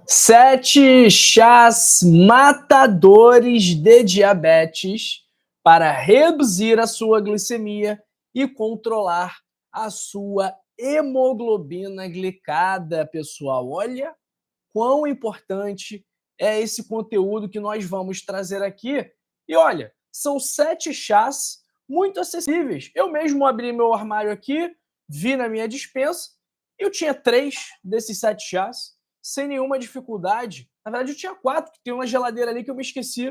Sete chás matadores de diabetes para reduzir a sua glicemia e controlar a sua hemoglobina glicada, pessoal. Olha quão importante é esse conteúdo que nós vamos trazer aqui. E olha, são sete chás muito acessíveis. Eu mesmo abri meu armário aqui, vi na minha despensa, eu tinha três desses sete chás sem nenhuma dificuldade. Na verdade, eu tinha quatro, que tem uma geladeira ali que eu me esqueci,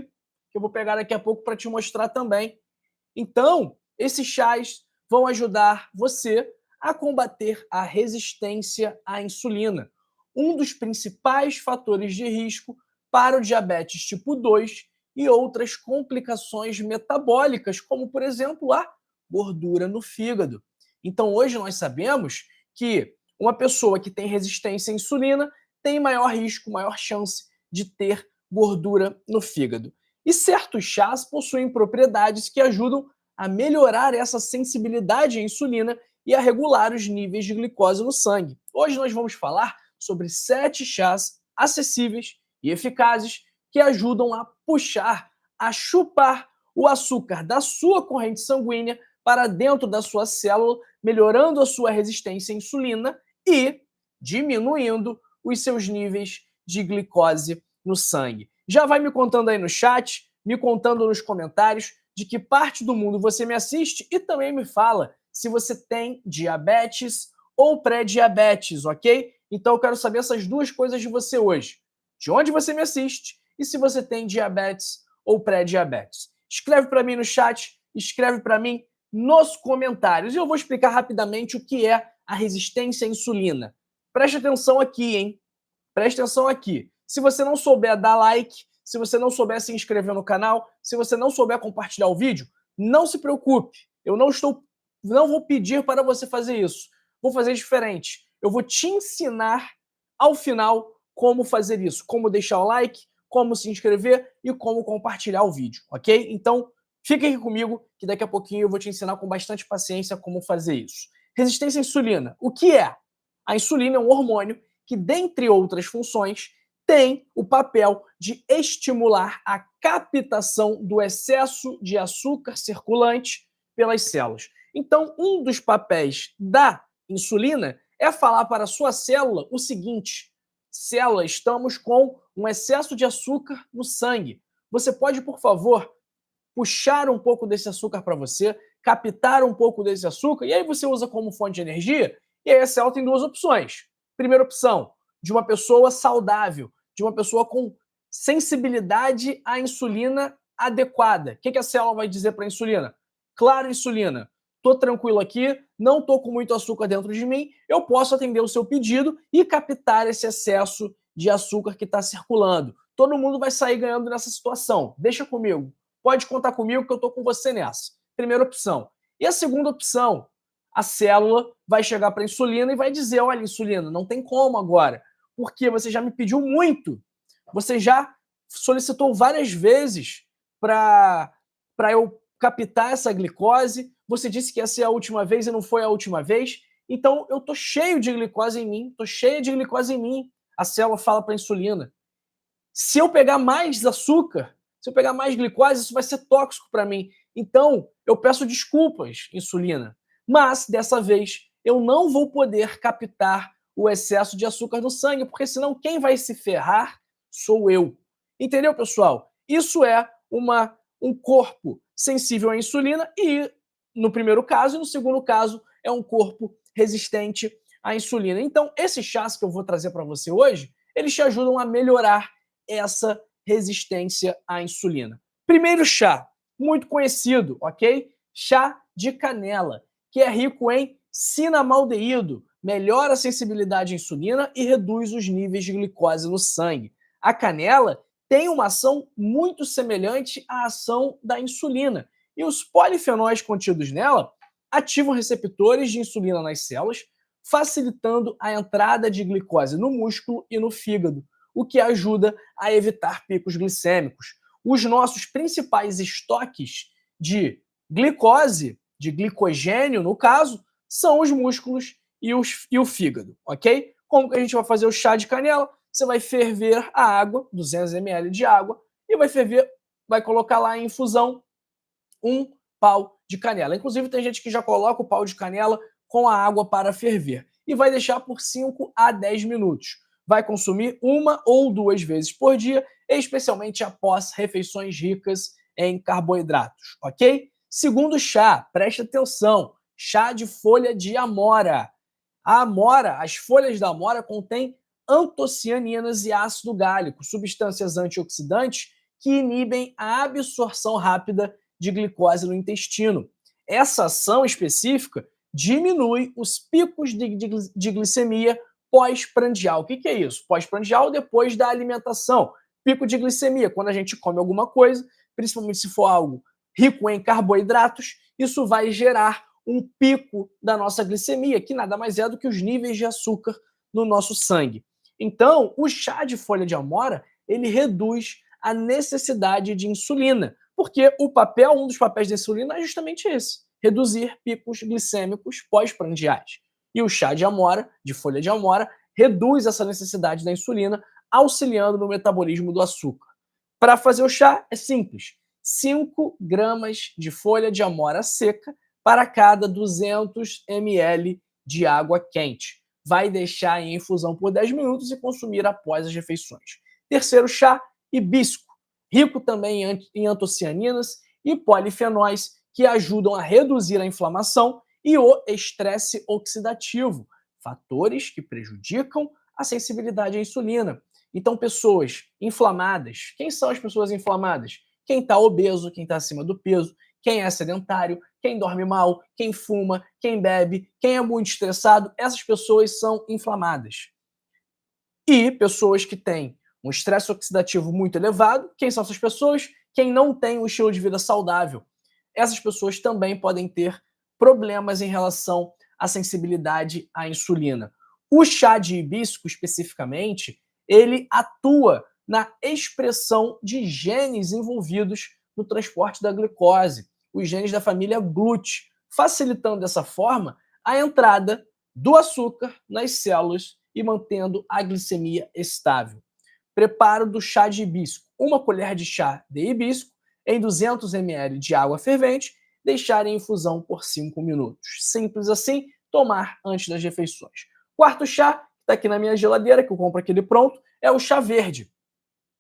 que eu vou pegar daqui a pouco para te mostrar também. Então, esses chás vão ajudar você a combater a resistência à insulina, um dos principais fatores de risco para o diabetes tipo 2 e outras complicações metabólicas, como, por exemplo, a gordura no fígado. Então, hoje nós sabemos que uma pessoa que tem resistência à insulina tem maior risco, maior chance de ter gordura no fígado. E certos chás possuem propriedades que ajudam a melhorar essa sensibilidade à insulina e a regular os níveis de glicose no sangue. Hoje nós vamos falar sobre 7 chás acessíveis e eficazes que ajudam a puxar, a chupar o açúcar da sua corrente sanguínea para dentro da sua célula, melhorando a sua resistência à insulina e diminuindo os seus níveis de glicose no sangue. Já vai me contando aí no chat, me contando nos comentários de que parte do mundo você me assiste e também me fala se você tem diabetes ou pré-diabetes, ok? Então eu quero saber essas duas coisas de você hoje. De onde você me assiste e se você tem diabetes ou pré-diabetes. Escreve para mim no chat, escreve para mim nos comentários. E eu vou explicar rapidamente o que é a resistência à insulina. Preste atenção aqui, hein? Preste atenção aqui. Se você não souber dar like, se você não souber se inscrever no canal, se você não souber compartilhar o vídeo, não se preocupe. Eu não vou pedir para você fazer isso. Vou fazer diferente. Eu vou te ensinar ao final como fazer isso, como deixar o like, como se inscrever e como compartilhar o vídeo, ok? Então, fique aqui comigo que daqui a pouquinho eu vou te ensinar com bastante paciência como fazer isso. Resistência à insulina. O que é? A insulina é um hormônio que, dentre outras funções, tem o papel de estimular a captação do excesso de açúcar circulante pelas células. Então, um dos papéis da insulina é falar para a sua célula o seguinte: célula, estamos com um excesso de açúcar no sangue. Você pode, por favor, puxar um pouco desse açúcar para você, captar um pouco desse açúcar, e aí você usa como fonte de energia, e aí a célula tem duas opções. Primeira opção, de uma pessoa saudável, de uma pessoa com sensibilidade à insulina adequada. O que a célula vai dizer para a insulina? Claro, insulina, estou tranquilo aqui, não estou com muito açúcar dentro de mim, eu posso atender o seu pedido e captar esse excesso de açúcar que está circulando. Todo mundo vai sair ganhando nessa situação. Deixa comigo. Pode contar comigo que eu estou com você nessa. Primeira opção. E a segunda opção, a célula vai chegar para a insulina e vai dizer: olha, insulina, não tem como agora, porque você já me pediu muito, você já solicitou várias vezes para eu captar essa glicose, você disse que ia ser a última vez e não foi a última vez, então eu tô cheio de glicose em mim, tô cheia de glicose em mim. A célula fala para a insulina: se eu pegar mais açúcar, se eu pegar mais glicose, isso vai ser tóxico para mim. Então, eu peço desculpas, insulina. Mas, dessa vez, eu não vou poder captar o excesso de açúcar no sangue, porque senão quem vai se ferrar sou eu. Entendeu, pessoal? Isso é um corpo sensível à insulina e, no primeiro caso, e no segundo caso, é um corpo resistente à insulina. Então, esses chás que eu vou trazer para você hoje, eles te ajudam a melhorar essa resistência à insulina. Primeiro chá, muito conhecido, ok? Chá de canela, que é rico em cinamaldeído, melhora a sensibilidade à insulina e reduz os níveis de glicose no sangue. A canela tem uma ação muito semelhante à ação da insulina, e os polifenóis contidos nela ativam receptores de insulina nas células, facilitando a entrada de glicose no músculo e no fígado, o que ajuda a evitar picos glicêmicos. Os nossos principais estoques de glicose, de glicogênio no caso, são os músculos e o fígado, ok? Como que a gente vai fazer o chá de canela? você vai ferver a água, 200 ml de água, e vai ferver, vai colocar lá em infusão um pau de canela. Inclusive, tem gente que já coloca o pau de canela com a água para ferver e vai deixar por 5 a 10 minutos. Vai consumir uma ou duas vezes por dia, especialmente após refeições ricas em carboidratos, ok? Segundo chá, preste atenção, chá de folha de amora. A amora, as folhas da amora contêm antocianinas e ácido gálico, substâncias antioxidantes que inibem a absorção rápida de glicose no intestino. Essa ação específica diminui os picos de glicemia pós-prandial. O que é isso? Pós-prandial, depois da alimentação. Pico de glicemia, quando a gente come alguma coisa, principalmente se for algo rico em carboidratos, isso vai gerar um pico da nossa glicemia, que nada mais é do que os níveis de açúcar no nosso sangue. Então, o chá de folha de amora, ele reduz a necessidade de insulina, porque um dos papéis da insulina é justamente esse, reduzir picos glicêmicos pós-prandiais. E o chá de amora, de folha de amora, reduz essa necessidade da insulina, auxiliando no metabolismo do açúcar. Para fazer o chá é simples, 5 gramas de folha de amora seca para cada 200 ml de água quente. Vai deixar em infusão por 10 minutos e consumir após as refeições. Terceiro chá, hibisco, rico também em antocianinas e polifenóis que ajudam a reduzir a inflamação e o estresse oxidativo, fatores que prejudicam a sensibilidade à insulina. Então, pessoas inflamadas, quem são as pessoas inflamadas? Quem está obeso, quem está acima do peso, quem é sedentário, quem dorme mal, quem fuma, quem bebe, quem é muito estressado, essas pessoas são inflamadas. E pessoas que têm um estresse oxidativo muito elevado, quem são essas pessoas? Quem não tem um estilo de vida saudável. Essas pessoas também podem ter problemas em relação à sensibilidade à insulina. O chá de hibisco, especificamente, ele atua na expressão de genes envolvidos no transporte da glicose, os genes da família GLUT, facilitando dessa forma a entrada do açúcar nas células e mantendo a glicemia estável. Preparo do chá de hibisco. Uma colher de chá de hibisco em 200 ml de água fervente, deixar em infusão por 5 minutos. Simples assim, tomar antes das refeições. Quarto chá, que está aqui na minha geladeira, que eu compro aquele pronto, é o chá verde,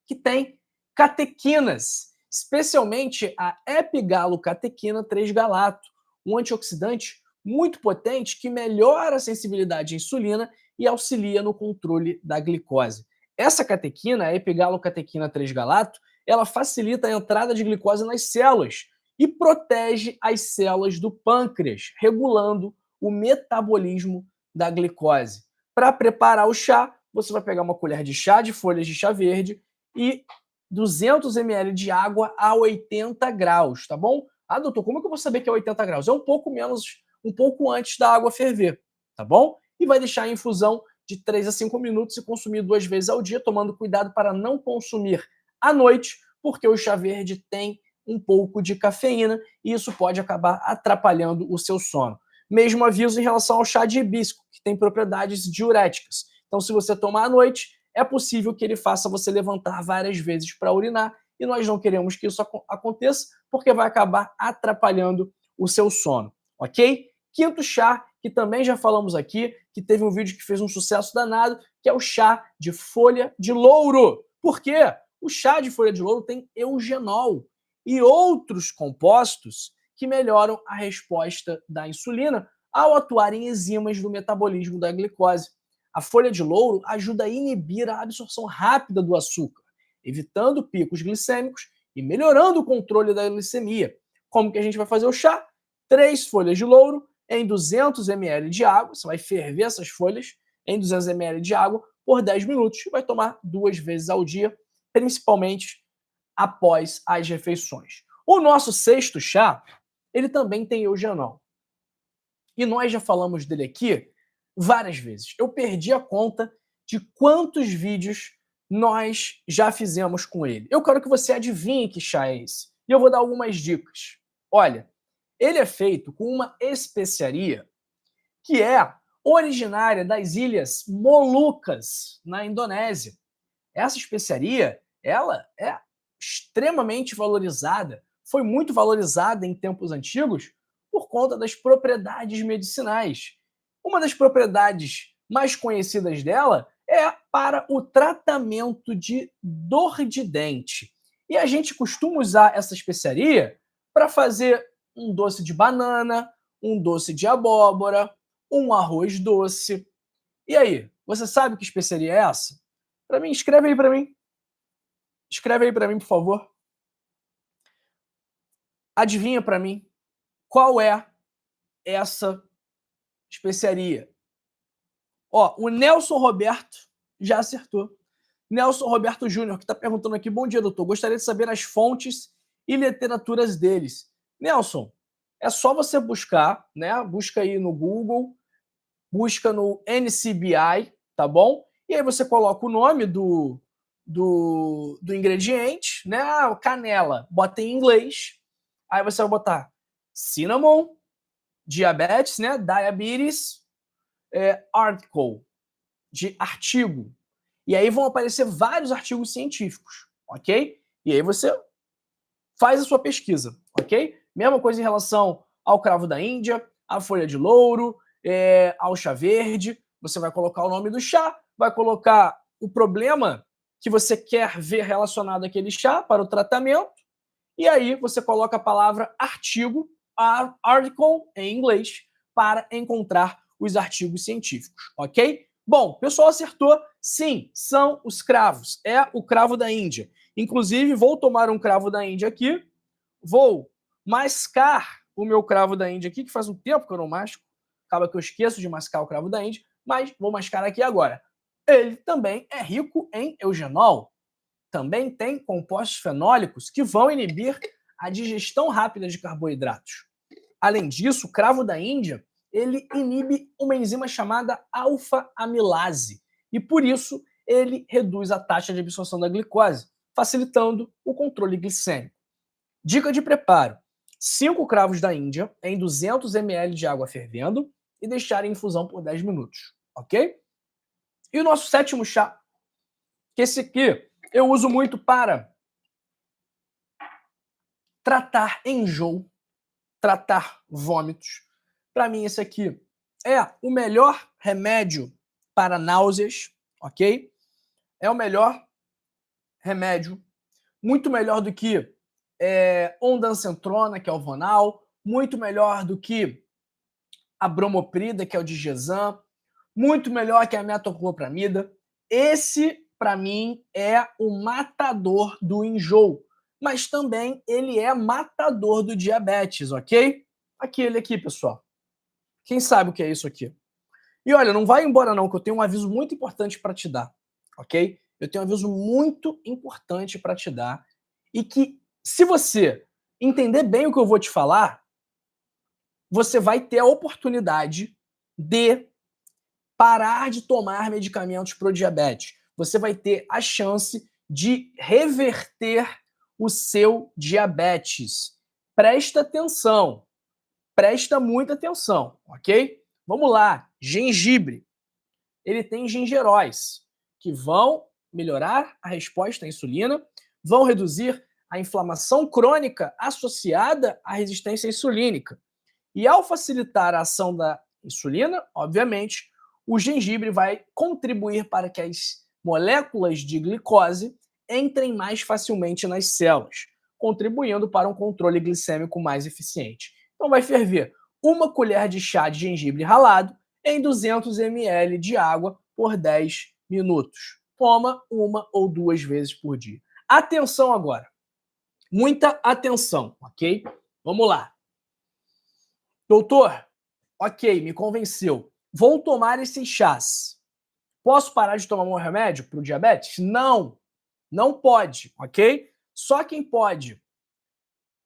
que tem catequinas, especialmente a epigalocatequina 3-galato, um antioxidante muito potente que melhora a sensibilidade à insulina e auxilia no controle da glicose. Essa catequina, a epigalocatequina 3-galato, ela facilita a entrada de glicose nas células e protege as células do pâncreas, regulando o metabolismo da glicose. Para preparar o chá, você vai pegar uma colher de chá de folhas de chá verde e 200 ml de água a 80 graus, tá bom? Ah, doutor, como é que eu vou saber que é 80 graus? É um pouco menos, um pouco antes da água ferver, tá bom? E vai deixar em infusão de 3 a 5 minutos e consumir 2 vezes ao dia, tomando cuidado para não consumir à noite, porque o chá verde tem um pouco de cafeína e isso pode acabar atrapalhando o seu sono. Mesmo aviso em relação ao chá de hibisco, que tem propriedades diuréticas. Então, se você tomar à noite, é possível que ele faça você levantar várias vezes para urinar e nós não queremos que isso aconteça porque vai acabar atrapalhando o seu sono, ok? Quinto chá, que também já falamos aqui, que teve um vídeo que fez um sucesso danado, que é o chá de folha de louro. Por quê? O chá de folha de louro tem eugenol e outros compostos que melhoram a resposta da insulina ao atuar em enzimas do metabolismo da glicose. A folha de louro ajuda a inibir a absorção rápida do açúcar, evitando picos glicêmicos e melhorando o controle da glicemia. Como que a gente vai fazer o chá? 3 folhas de louro em 200 ml de água, você vai ferver essas folhas em 200 ml de água por 10 minutos e vai tomar 2 vezes ao dia, principalmente após as refeições. O nosso sexto chá, ele também tem eugenol. E nós já falamos dele aqui várias vezes. Eu perdi a conta de quantos vídeos nós já fizemos com ele. Eu quero que você adivinhe que chá é esse. E eu vou dar algumas dicas. Olha, ele é feito com uma especiaria que é originária das ilhas Molucas, na Indonésia. Essa especiaria, ela é extremamente valorizada, foi muito valorizada em tempos antigos por conta das propriedades medicinais. Uma das propriedades mais conhecidas dela é para o tratamento de dor de dente. E a gente costuma usar essa especiaria para fazer um doce de banana, um doce de abóbora, um arroz doce. E aí, você sabe que especiaria é essa? Para mim, escreve aí para mim. Escreve aí para mim, por favor. Adivinha para mim qual é essa especiaria? Ó, o Nelson Roberto já acertou. Nelson Roberto Júnior, que está perguntando aqui: bom dia, doutor. Gostaria de saber as fontes e literaturas deles. Nelson, é só você buscar, né? Busca aí no Google, busca no NCBI, tá bom? E aí você coloca o nome do ingrediente, né? Ah, canela, bota em inglês. Aí você vai botar cinnamon, diabetes, né? Diabetes, article, de artigo. E aí vão aparecer vários artigos científicos, ok? E aí você faz a sua pesquisa, ok? Mesma coisa em relação ao cravo da Índia, à folha de louro, ao chá verde. Você vai colocar o nome do chá, vai colocar o problema que você quer ver relacionado àquele chá para o tratamento, e aí você coloca a palavra artigo, article em inglês, para encontrar os artigos científicos, ok? Bom, o pessoal acertou. Sim, são os cravos. É o cravo da Índia. Inclusive, vou tomar um cravo da Índia aqui. Vou mascar o meu cravo da Índia aqui, que faz um tempo que eu não masco. Acaba que eu esqueço de mascar o cravo da Índia, mas vou mascar aqui agora. Ele também é rico em eugenol. Também tem compostos fenólicos que vão inibir a digestão rápida de carboidratos. Além disso, o cravo da Índia, ele inibe uma enzima chamada alfa-amilase e por isso ele reduz a taxa de absorção da glicose, facilitando o controle glicêmico. Dica de preparo: 5 cravos da Índia em 200 ml de água fervendo e deixar em infusão por 10 minutos, ok? E o nosso sétimo chá, que esse aqui eu uso muito para tratar enjoo, tratar vômitos. Para mim, esse aqui é o melhor remédio para náuseas, ok? É o melhor remédio, muito melhor do que ondansetrona, que é o Vonal, muito melhor do que a bromoprida, que é o Digesan, muito melhor que a metoclopramida. Esse, para mim, é o matador do enjoo, mas também ele é matador do diabetes, ok? Aquele aqui, pessoal. Quem sabe o que é isso aqui? E olha, não vai embora não, que eu tenho um aviso muito importante para te dar, ok? Eu tenho um aviso muito importante para te dar e que, se você entender bem o que eu vou te falar, você vai ter a oportunidade de parar de tomar medicamentos para o diabetes. Você vai ter a chance de reverter o seu diabetes. Presta atenção, presta muita atenção, ok? Vamos lá, gengibre. Ele tem gingeróis, que vão melhorar a resposta à insulina, vão reduzir a inflamação crônica associada à resistência insulínica. E ao facilitar a ação da insulina, obviamente, o gengibre vai contribuir para que as moléculas de glicose entrem mais facilmente nas células, contribuindo para um controle glicêmico mais eficiente. Então vai ferver 1 colher de chá de gengibre ralado em 200 ml de água por 10 minutos. Toma 1 ou 2 vezes por dia. Atenção agora. Muita atenção, ok? Vamos lá. Doutor, ok, me convenceu. Vou tomar esses chás. Posso parar de tomar meu remédio para o diabetes? Não, não pode, ok? Só quem pode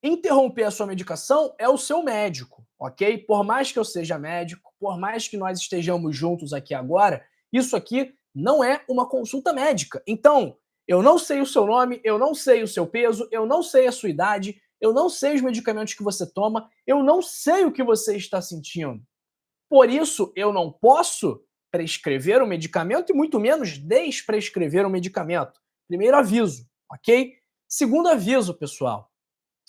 interromper a sua medicação é o seu médico, ok? Por mais que eu seja médico, por mais que nós estejamos juntos aqui agora, isso aqui não é uma consulta médica. Então, eu não sei o seu nome, eu não sei o seu peso, eu não sei a sua idade, eu não sei os medicamentos que você toma, eu não sei o que você está sentindo. Por isso, eu não posso prescrever o medicamento e muito menos desprescrever o medicamento. Primeiro aviso, ok? Segundo aviso, pessoal.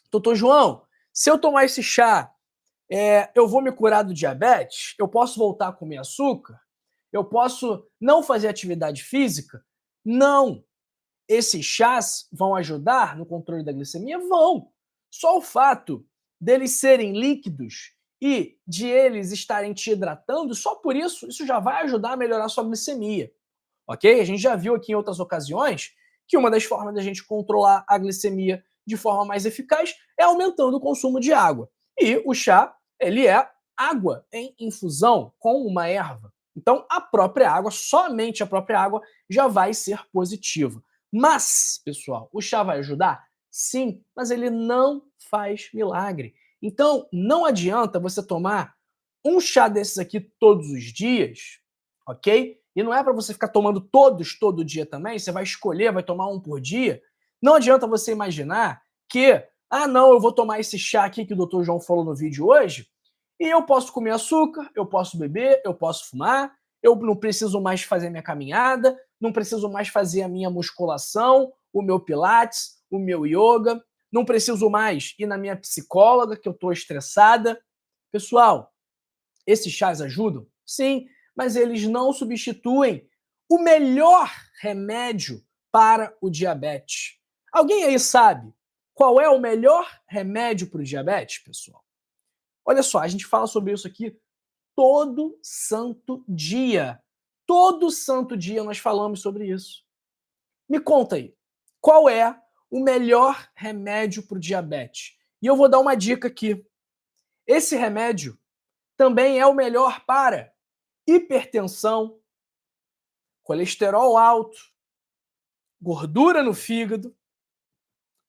Doutor João, se eu tomar esse chá, eu vou me curar do diabetes? Eu posso voltar a comer açúcar? Eu posso não fazer atividade física? Não. Esses chás vão ajudar no controle da glicemia? Vão. Só o fato deles serem líquidos e de eles estarem te hidratando, só por isso, isso já vai ajudar a melhorar a sua glicemia, ok? A gente já viu aqui em outras ocasiões que uma das formas da gente controlar a glicemia de forma mais eficaz é aumentando o consumo de água. E o chá, ele é água em infusão com uma erva. Então, a própria água, somente a própria água, já vai ser positiva. Mas, pessoal, o chá vai ajudar? Sim, mas ele não faz milagre. Então, não adianta você tomar um chá desses aqui todos os dias, ok? E não é para você ficar tomando todos todo dia também, você vai escolher, vai tomar um por dia. Não adianta você imaginar que, não, eu vou tomar esse chá aqui que o Dr. João falou no vídeo hoje, e eu posso comer açúcar, eu posso beber, eu posso fumar, eu não preciso mais fazer minha caminhada, não preciso mais fazer a minha musculação, o meu pilates, o meu yoga, não preciso mais ir na minha psicóloga, que eu estou estressada. Pessoal, esses chás ajudam? Sim, mas eles não substituem o melhor remédio para o diabetes. Alguém aí sabe qual é o melhor remédio para o diabetes, pessoal? Olha só, a gente fala sobre isso aqui todo santo dia. Todo santo dia nós falamos sobre isso. Me conta aí, qual é o melhor remédio para o diabetes? E eu vou dar uma dica aqui. Esse remédio também é o melhor para hipertensão, colesterol alto, gordura no fígado,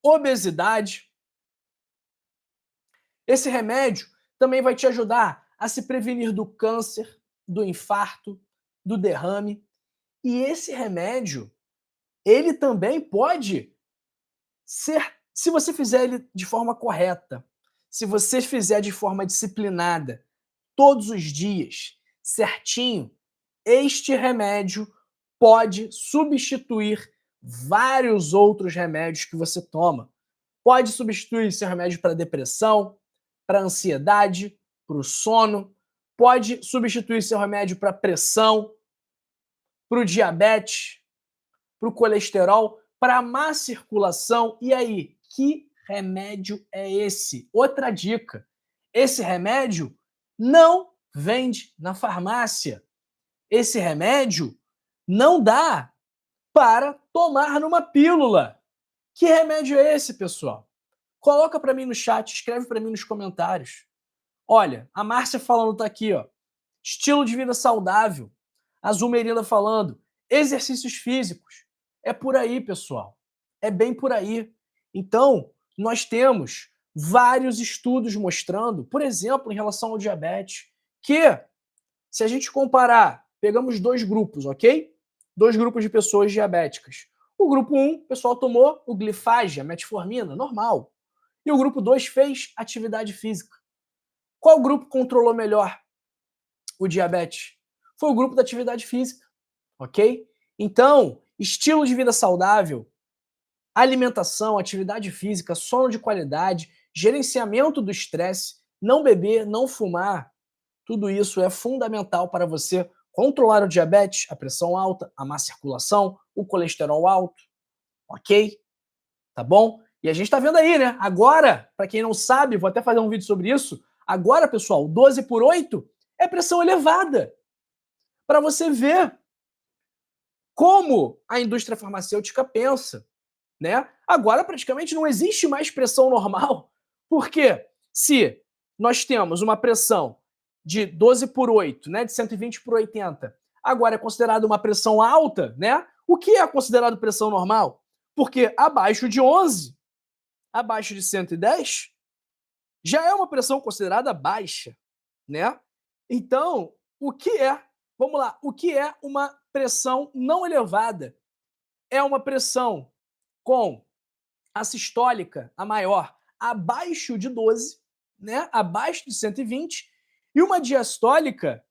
obesidade. Esse remédio também vai te ajudar a se prevenir do câncer, do infarto, do derrame. E esse remédio, ele também pode ser, se você fizer ele de forma correta, se você fizer de forma disciplinada, todos os dias, certinho, este remédio pode substituir vários outros remédios que você toma. Pode substituir seu remédio para depressão, para ansiedade, para o sono, pode substituir seu remédio para pressão, para o diabetes, para o colesterol, para a má circulação. E aí, que remédio é esse? Outra dica: esse remédio não vende na farmácia. Esse remédio não dá para tomar numa pílula. Que remédio é esse, pessoal? Coloca para mim no chat, escreve para mim nos comentários. Olha, a Márcia falando tá aqui, ó. Estilo de vida saudável. A Zumerina falando, exercícios físicos. É por aí, pessoal. É bem por aí. Então, nós temos vários estudos mostrando, por exemplo, em relação ao diabetes, que se a gente comparar, pegamos dois grupos, ok? Dois grupos de pessoas diabéticas. O grupo 1, o pessoal tomou o glifage, a metformina, normal. E o grupo 2 fez atividade física. Qual grupo controlou melhor o diabetes? Foi o grupo da atividade física, ok? Então, estilo de vida saudável, alimentação, atividade física, sono de qualidade, gerenciamento do estresse, não beber, não fumar, tudo isso é fundamental para você controlar o diabetes, a pressão alta, a má circulação, o colesterol alto, ok? Tá bom? E a gente tá vendo aí, né? Agora, para quem não sabe, vou até fazer um vídeo sobre isso. Agora, pessoal, 12/8 é pressão elevada. Para você ver como a indústria farmacêutica pensa, né? Agora praticamente não existe mais pressão normal, porque se nós temos uma pressão de 12/8, né, de 120/80, agora é considerado uma pressão alta, né? O que é considerado pressão normal? Porque abaixo de 11, abaixo de 110, já é uma pressão considerada baixa, né? Então, o que é, vamos lá, o que é uma pressão não elevada? É uma pressão com a sistólica, a maior, abaixo de 12, né? Abaixo de 120, e uma diastólica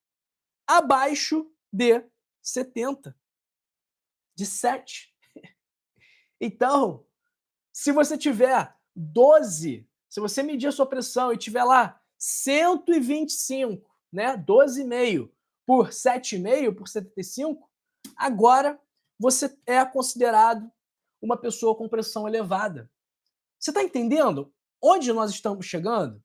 abaixo de 70, de 7. Então, se você tiver 12, se você medir a sua pressão e tiver lá 125, né, 12,5 por 7,5 por 75, agora você é considerado uma pessoa com pressão elevada. Você está entendendo onde nós estamos chegando?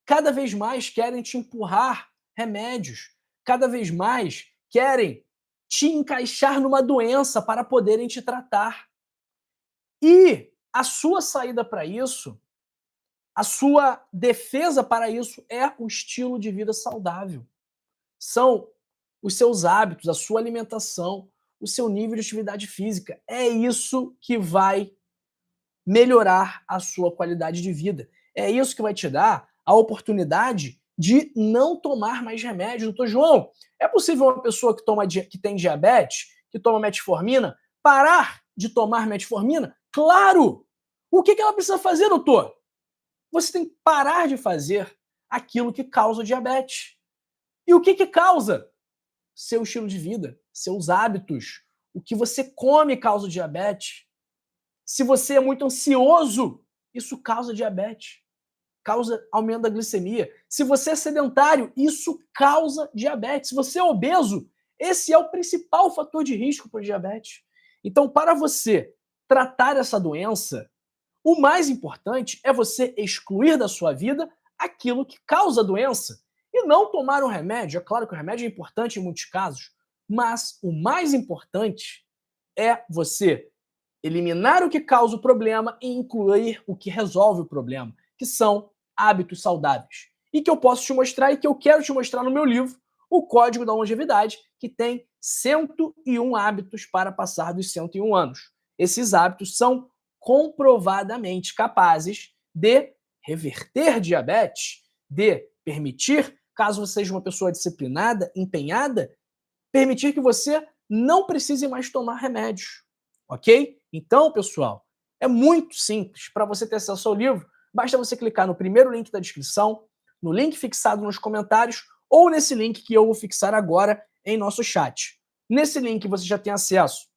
Cada vez mais querem te empurrar remédios, cada vez mais querem te encaixar numa doença para poderem te tratar. E a sua saída para isso, a sua defesa para isso é o estilo de vida saudável. São os seus hábitos, a sua alimentação, o seu nível de atividade física. É isso que vai melhorar a sua qualidade de vida. É isso que vai te dar a oportunidade de não tomar mais remédio. Doutor João, é possível uma pessoa que tem diabetes, que toma metformina, parar de tomar metformina? Claro! O que ela precisa fazer, doutor? Você tem que parar de fazer aquilo que causa diabetes. E o que causa? Seu estilo de vida, seus hábitos. O que você come causa diabetes. Se você é muito ansioso, isso causa diabetes, causa aumento da glicemia. Se você é sedentário, isso causa diabetes. Se você é obeso, esse é o principal fator de risco para diabetes. Então, para você tratar essa doença, o mais importante é você excluir da sua vida aquilo que causa a doença e não tomar um remédio. É claro que o remédio é importante em muitos casos, mas o mais importante é você eliminar o que causa o problema e incluir o que resolve o problema, que são hábitos saudáveis. E que eu posso te mostrar e que eu quero te mostrar no meu livro, O Código da Longevidade, que tem 101 hábitos para passar dos 101 anos. Esses hábitos são comprovadamente capazes de reverter diabetes, de permitir, caso você seja uma pessoa disciplinada, empenhada, permitir que você não precise mais tomar remédios, ok? Então, pessoal, é muito simples. Para você ter acesso ao livro, basta você clicar no primeiro link da descrição, no link fixado nos comentários ou nesse link que eu vou fixar agora em nosso chat. Nesse link você já tem acesso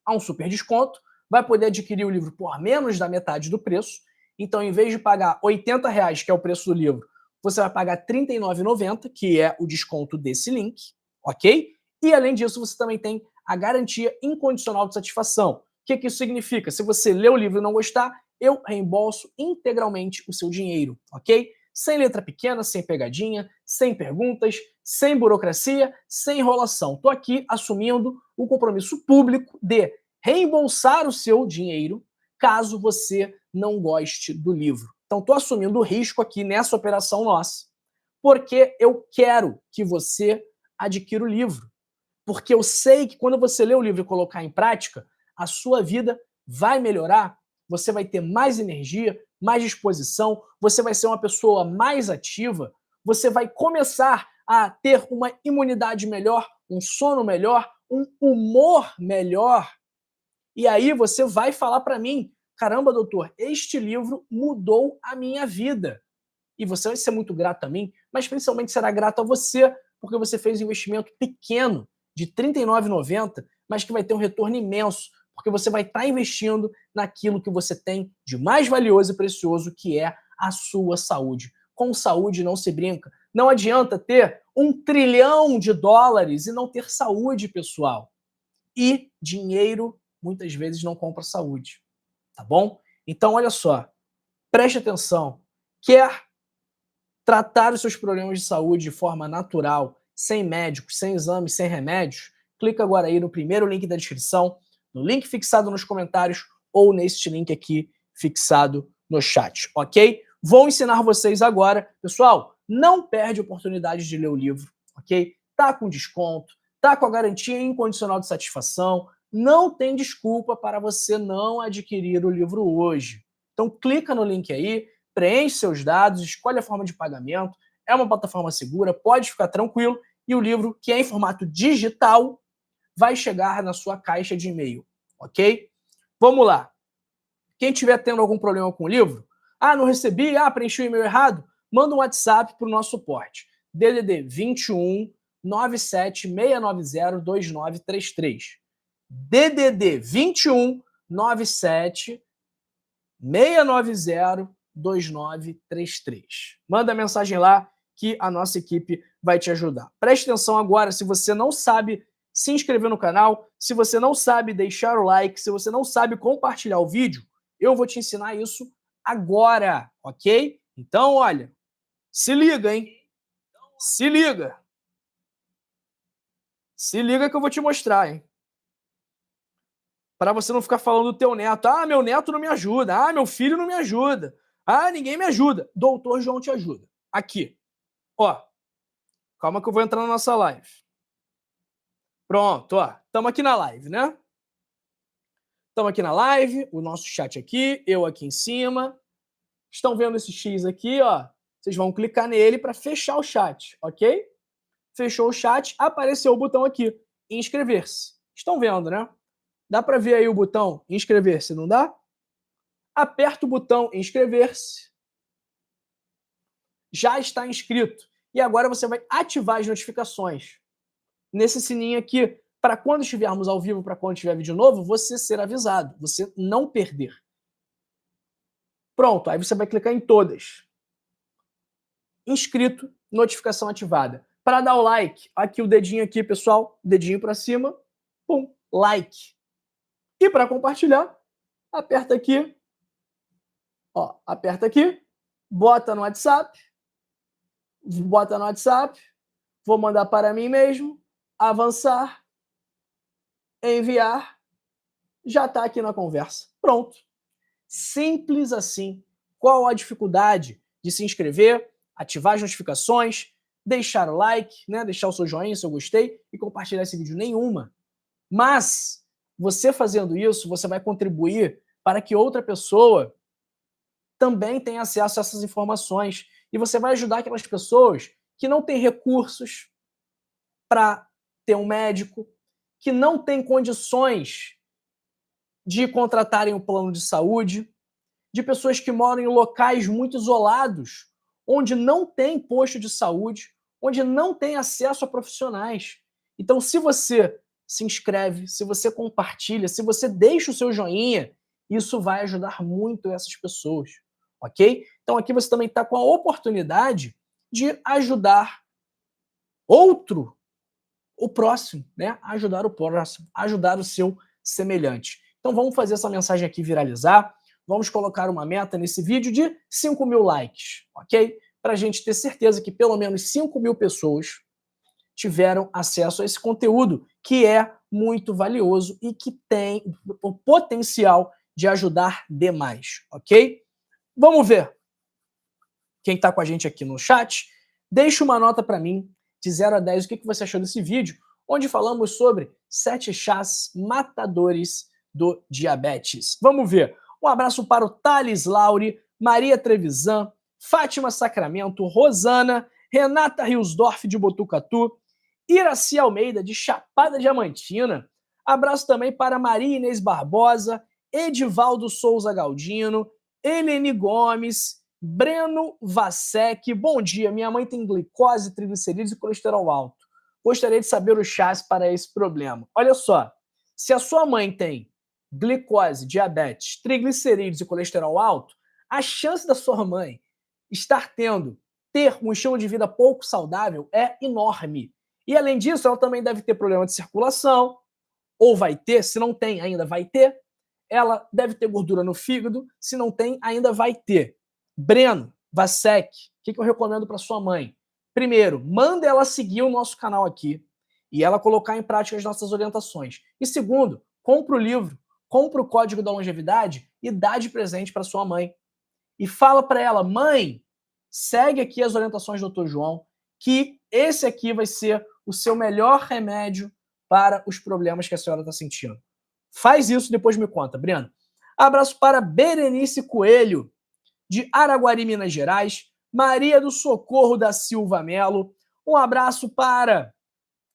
a um super desconto, vai poder adquirir o livro por menos da metade do preço. Então, em vez de pagar R$80, que é o preço do livro, você vai pagar R$ 39,90, que é o desconto desse link, ok? E, além disso, você também tem a garantia incondicional de satisfação. O que isso significa? Se você ler o livro e não gostar, eu reembolso integralmente o seu dinheiro, ok? Sem letra pequena, sem pegadinha, sem perguntas, sem burocracia, sem enrolação. Estou aqui assumindo o compromisso público de reembolsar o seu dinheiro caso você não goste do livro. Então, estou assumindo o risco aqui nessa operação nossa, porque eu quero que você adquira o livro. Porque eu sei que quando você ler o livro e colocar em prática, a sua vida vai melhorar, você vai ter mais energia, mais disposição, você vai ser uma pessoa mais ativa, você vai começar a ter uma imunidade melhor, um sono melhor, um humor melhor. E aí você vai falar para mim, caramba, doutor, este livro mudou a minha vida. E você vai ser muito grato a mim, mas principalmente será grato a você, porque você fez um investimento pequeno de R$ 39,90, mas que vai ter um retorno imenso, porque você vai estar investindo naquilo que você tem de mais valioso e precioso, que é a sua saúde. Com saúde não se brinca. Não adianta ter $1 trilhão e não ter saúde, pessoal. E dinheiro, muitas vezes, não compra saúde. Tá bom? Então, olha só. Preste atenção. Quer tratar os seus problemas de saúde de forma natural, sem médicos, sem exames, sem remédios? Clica agora aí no primeiro link da descrição, no link fixado nos comentários ou neste link aqui fixado no chat, ok? Vou ensinar vocês agora. Pessoal, não perde a oportunidade de ler o livro, ok? Tá com desconto, tá com a garantia incondicional de satisfação, não tem desculpa para você não adquirir o livro hoje. Então clica no link aí, preenche seus dados, escolhe a forma de pagamento, é uma plataforma segura, pode ficar tranquilo, e o livro, que é em formato digital, vai chegar na sua caixa de e-mail, ok? Vamos lá. Quem estiver tendo algum problema com o livro, não recebi, preenchi o e-mail errado, manda um WhatsApp para o nosso suporte. DDD 21 976902933. DDD 21 97 690 2933. Manda mensagem lá que a nossa equipe vai te ajudar. Preste atenção agora, se você não sabe se inscrever no canal, se você não sabe deixar o like, se você não sabe compartilhar o vídeo, eu vou te ensinar isso agora, ok? Então, olha, se liga, hein? Se liga. Se liga que eu vou te mostrar, hein? Para você não ficar falando do teu neto. Ah, meu neto não me ajuda. Ah, meu filho não me ajuda. Ah, ninguém me ajuda. Doutor João te ajuda. Aqui. Ó. Calma que eu vou entrar na nossa live. Pronto, ó. Estamos aqui na live, né? Estamos aqui na live, o nosso chat aqui, eu aqui em cima. Estão vendo esse X aqui, ó? Vocês vão clicar nele para fechar o chat, ok? Fechou o chat, apareceu o botão aqui, inscrever-se. Estão vendo, né? Dá para ver aí o botão inscrever-se, não dá? Aperta o botão inscrever-se. Já está inscrito. E agora você vai ativar as notificações. Nesse sininho aqui, para quando estivermos ao vivo, para quando tiver vídeo novo, você ser avisado, você não perder. Pronto, aí você vai clicar em todas. Inscrito, notificação ativada. Para dar o like, aqui o dedinho aqui, pessoal, dedinho para cima, pum, like. E para compartilhar, aperta aqui, ó, aperta aqui, bota no WhatsApp, vou mandar para mim mesmo, avançar, enviar, já está aqui na conversa. Pronto. Simples assim. Qual a dificuldade de se inscrever, ativar as notificações, deixar o like, né, deixar o seu joinha, seu gostei e compartilhar esse vídeo? Nenhuma. Mas você fazendo isso, você vai contribuir para que outra pessoa também tenha acesso a essas informações. E você vai ajudar aquelas pessoas que não têm recursos para ter um médico, que não têm condições de contratarem um plano de saúde, de pessoas que moram em locais muito isolados, onde não tem posto de saúde, onde não tem acesso a profissionais. Então, se você se inscreve, se você compartilha, se você deixa o seu joinha, isso vai ajudar muito essas pessoas, ok? Então, aqui você também está com a oportunidade de ajudar o próximo, né? Ajudar o próximo, ajudar o seu semelhante. Então, vamos fazer essa mensagem aqui viralizar. Vamos colocar uma meta nesse vídeo de 5.000 likes, ok? Para a gente ter certeza que pelo menos 5.000 pessoas tiveram acesso a esse conteúdo, que é muito valioso e que tem o potencial de ajudar demais, ok? Vamos ver quem está com a gente aqui no chat. Deixa uma nota para mim, de 0 a 10, o que você achou desse vídeo, onde falamos sobre 7 chás matadores do diabetes. Vamos ver. Um abraço para o Thales Lauri, Maria Trevisan, Fátima Sacramento, Rosana, Renata Riosdorf de Botucatu, Iraci Almeida de Chapada Diamantina. Abraço também para Maria Inês Barbosa, Edivaldo Souza Galdino, Eleni Gomes, Breno Vasek. Bom dia, minha mãe tem glicose, triglicerídeos e colesterol alto. Gostaria de saber os chás para esse problema. Olha só, se a sua mãe tem glicose, diabetes, triglicerídeos e colesterol alto, a chance da sua mãe ter um estilo de vida pouco saudável é enorme. E além disso, ela também deve ter problema de circulação, ou vai ter, se não tem, ainda vai ter. Ela deve ter gordura no fígado, se não tem, ainda vai ter. Breno Vasek, o que eu recomendo para sua mãe? Primeiro, manda ela seguir o nosso canal aqui e ela colocar em prática as nossas orientações. E segundo, compra o livro, compra o Código da Longevidade e dá de presente para sua mãe. E fala para ela, mãe, segue aqui as orientações do Dr. João, que esse aqui vai ser o seu melhor remédio para os problemas que a senhora está sentindo. Faz isso, depois me conta, Breno. Abraço para Berenice Coelho, de Araguari, Minas Gerais. Maria do Socorro da Silva Melo. Um abraço para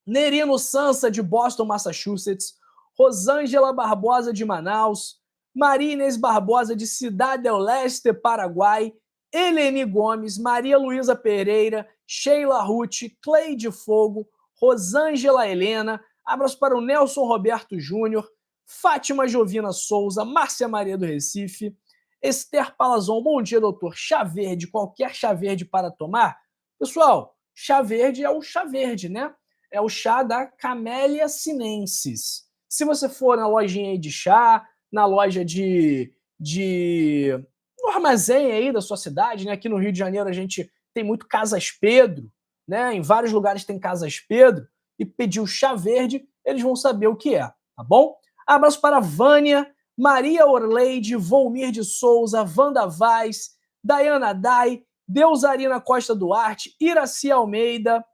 Nerino Sansa, de Boston, Massachusetts. Rosângela Barbosa, de Manaus. Maria Inês Barbosa, de Cidade del Leste, Paraguai. Eleni Gomes, Maria Luísa Pereira, Sheila Ruth, Cleide Fogo, Rosângela Helena, abraço para o Nelson Roberto Júnior, Fátima Jovina Souza, Márcia Maria do Recife, Esther Palazon, bom dia, doutor. Chá verde, qualquer chá verde para tomar? Pessoal, chá verde é o chá verde, né? É o chá da Camellia sinensis. Se você for na lojinha aí de chá, na loja no armazém aí da sua cidade, né? Aqui no Rio de Janeiro a gente tem muito Casas Pedro, né? Em vários lugares tem Casas Pedro, e pedir o chá verde, eles vão saber o que é, tá bom? Abraço para Vânia, Maria Orleide, Volmir de Souza, Wanda Vaz, Dayana Dai, Deusarina Costa Duarte, Iraci Almeida,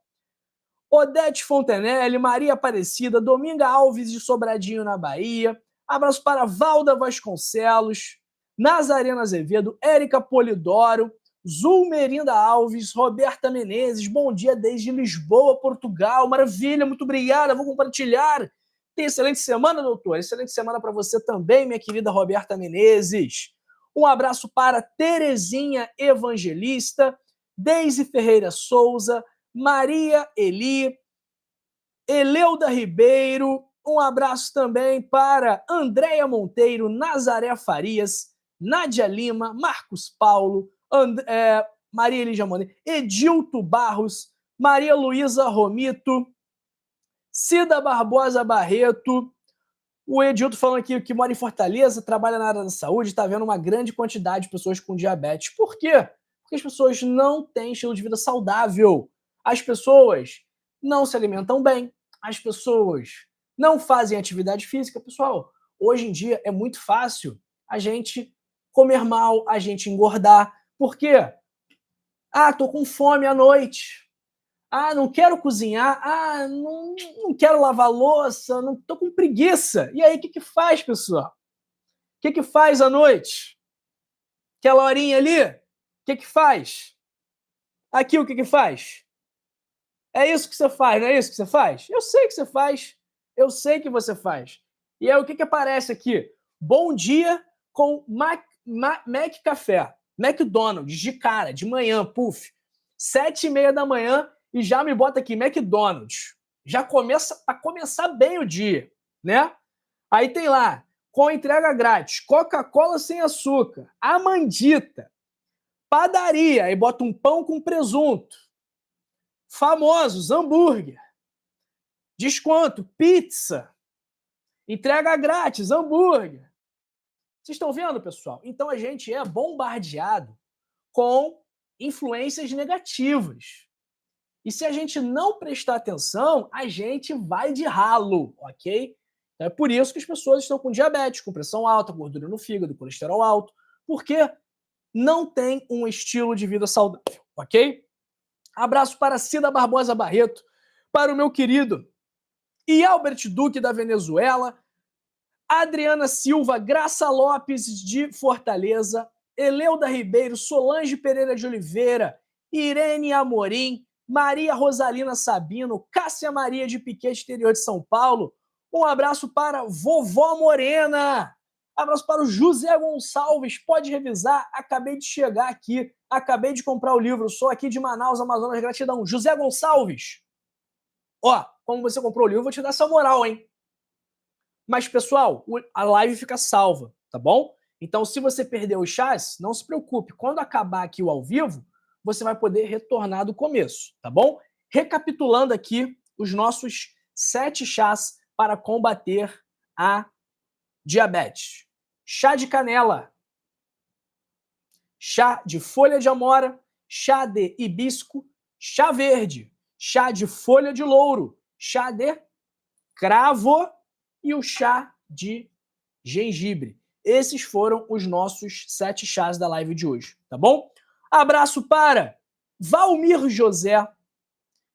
Odete Fontenelle, Maria Aparecida, Dominga Alves de Sobradinho, na Bahia. Abraço para Valda Vasconcelos, Nazarena Azevedo, Érica Polidoro, Zulmerinda Alves, Roberta Menezes, bom dia desde Lisboa, Portugal. Maravilha, muito obrigada, vou compartilhar. Tem excelente semana, doutor? Excelente semana para você também, minha querida Roberta Menezes. Um abraço para Terezinha Evangelista, Deise Ferreira Souza, Maria Eli, Eleuda Ribeiro, um abraço também para Andréia Monteiro, Nazaré Farias, Nádia Lima, Marcos Paulo, Maria Elija Monet, Edilto Barros, Maria Luísa Romito, Cida Barbosa Barreto, o Edilto falando aqui que mora em Fortaleza, trabalha na área da saúde, está vendo uma grande quantidade de pessoas com diabetes. Por quê? Porque as pessoas não têm estilo de vida saudável. As pessoas não se alimentam bem, as pessoas não fazem atividade física. Pessoal, hoje em dia é muito fácil a gente comer mal, a gente engordar. Por quê? Ah, tô com fome à noite. Ah, não quero cozinhar. Ah, não quero lavar louça. Não tô com preguiça. E aí, o que faz, pessoal? O que faz à noite? Aquela horinha ali? O que faz? Aqui, o que faz? É isso que você faz, não é isso que você faz? Eu sei que você faz. Eu sei que você faz. E aí, o que aparece aqui? Bom dia com Mac Café. McDonald's, de cara, de manhã, puf. 7h30 da manhã e já me bota aqui, McDonald's. Já começa, para começar bem o dia, né? Aí tem lá, com entrega grátis, Coca-Cola sem açúcar, Amandita, padaria, aí bota um pão com presunto, famosos, hambúrguer, desconto, pizza, entrega grátis, hambúrguer. Vocês estão vendo, pessoal? Então a gente é bombardeado com influências negativas. E se a gente não prestar atenção, a gente vai de ralo, ok? É por isso que as pessoas estão com diabetes, com pressão alta, gordura no fígado, colesterol alto, porque não tem um estilo de vida saudável, ok? Abraço para Cida Barbosa Barreto, para o meu querido e Albert Duque da Venezuela, Adriana Silva, Graça Lopes de Fortaleza, Eleuda Ribeiro, Solange Pereira de Oliveira, Irene Amorim, Maria Rosalina Sabino, Cássia Maria de Piquet, exterior de São Paulo. Um abraço para Vovó Morena. Abraço para o José Gonçalves. Pode revisar. Acabei de chegar aqui. Acabei de comprar o livro. Sou aqui de Manaus, Amazonas. Gratidão. José Gonçalves. Ó, como você comprou o livro, eu vou te dar essa moral, hein? Mas, pessoal, a live fica salva, tá bom? Então, se você perdeu os chás, não se preocupe. Quando acabar aqui o ao vivo, você vai poder retornar do começo, tá bom? Recapitulando aqui os nossos 7 chás para combater a diabetes. Chá de canela, chá de folha de amora, chá de hibisco, chá verde, chá de folha de louro, chá de cravo e o chá de gengibre. Esses foram os nossos 7 chás da live de hoje, tá bom? Abraço para Valmir José,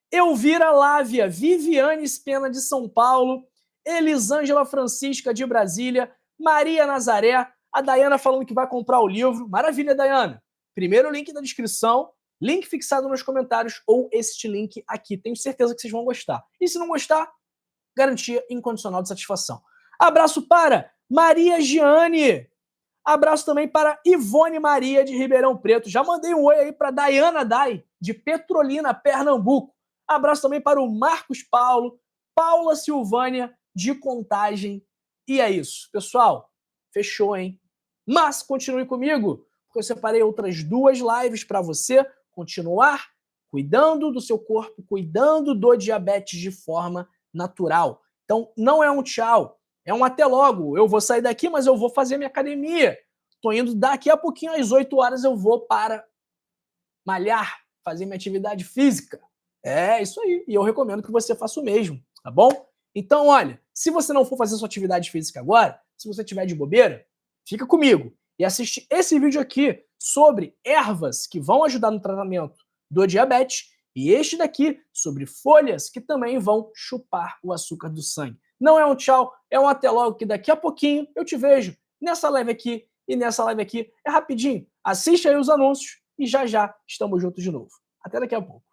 Elvira Lávia, Viviane Spena de São Paulo, Elisângela Francisca de Brasília, Maria Nazaré, a Dayana falando que vai comprar o livro. Maravilha, Dayana. Primeiro link na descrição, link fixado nos comentários ou este link aqui. Tenho certeza que vocês vão gostar. E se não gostar, garantia incondicional de satisfação. Abraço para Maria Giane. Abraço também para Ivone Maria de Ribeirão Preto. Já mandei um oi aí para Dayana Dai, de Petrolina, Pernambuco. Abraço também para o Marcos Paulo, Paula Silvânia de Contagem. E é isso. Pessoal, fechou, hein? Mas continue comigo, porque eu separei outras 2 lives para você continuar cuidando do seu corpo, cuidando do diabetes de forma natural. Então, não é um tchau, é um até logo. Eu vou sair daqui, mas eu vou fazer minha academia. Estou indo daqui a pouquinho, às 8 horas, eu vou para malhar, fazer minha atividade física. É isso aí. E eu recomendo que você faça o mesmo, tá bom? Então, olha, se você não for fazer sua atividade física agora, se você tiver de bobeira, fica comigo e assiste esse vídeo aqui sobre ervas que vão ajudar no tratamento do diabetes e este daqui sobre folhas que também vão chupar o açúcar do sangue. Não é um tchau, é um até logo, que daqui a pouquinho eu te vejo nessa live aqui e nessa live aqui. É rapidinho. Assiste aí os anúncios e já já estamos juntos de novo. Até daqui a pouco.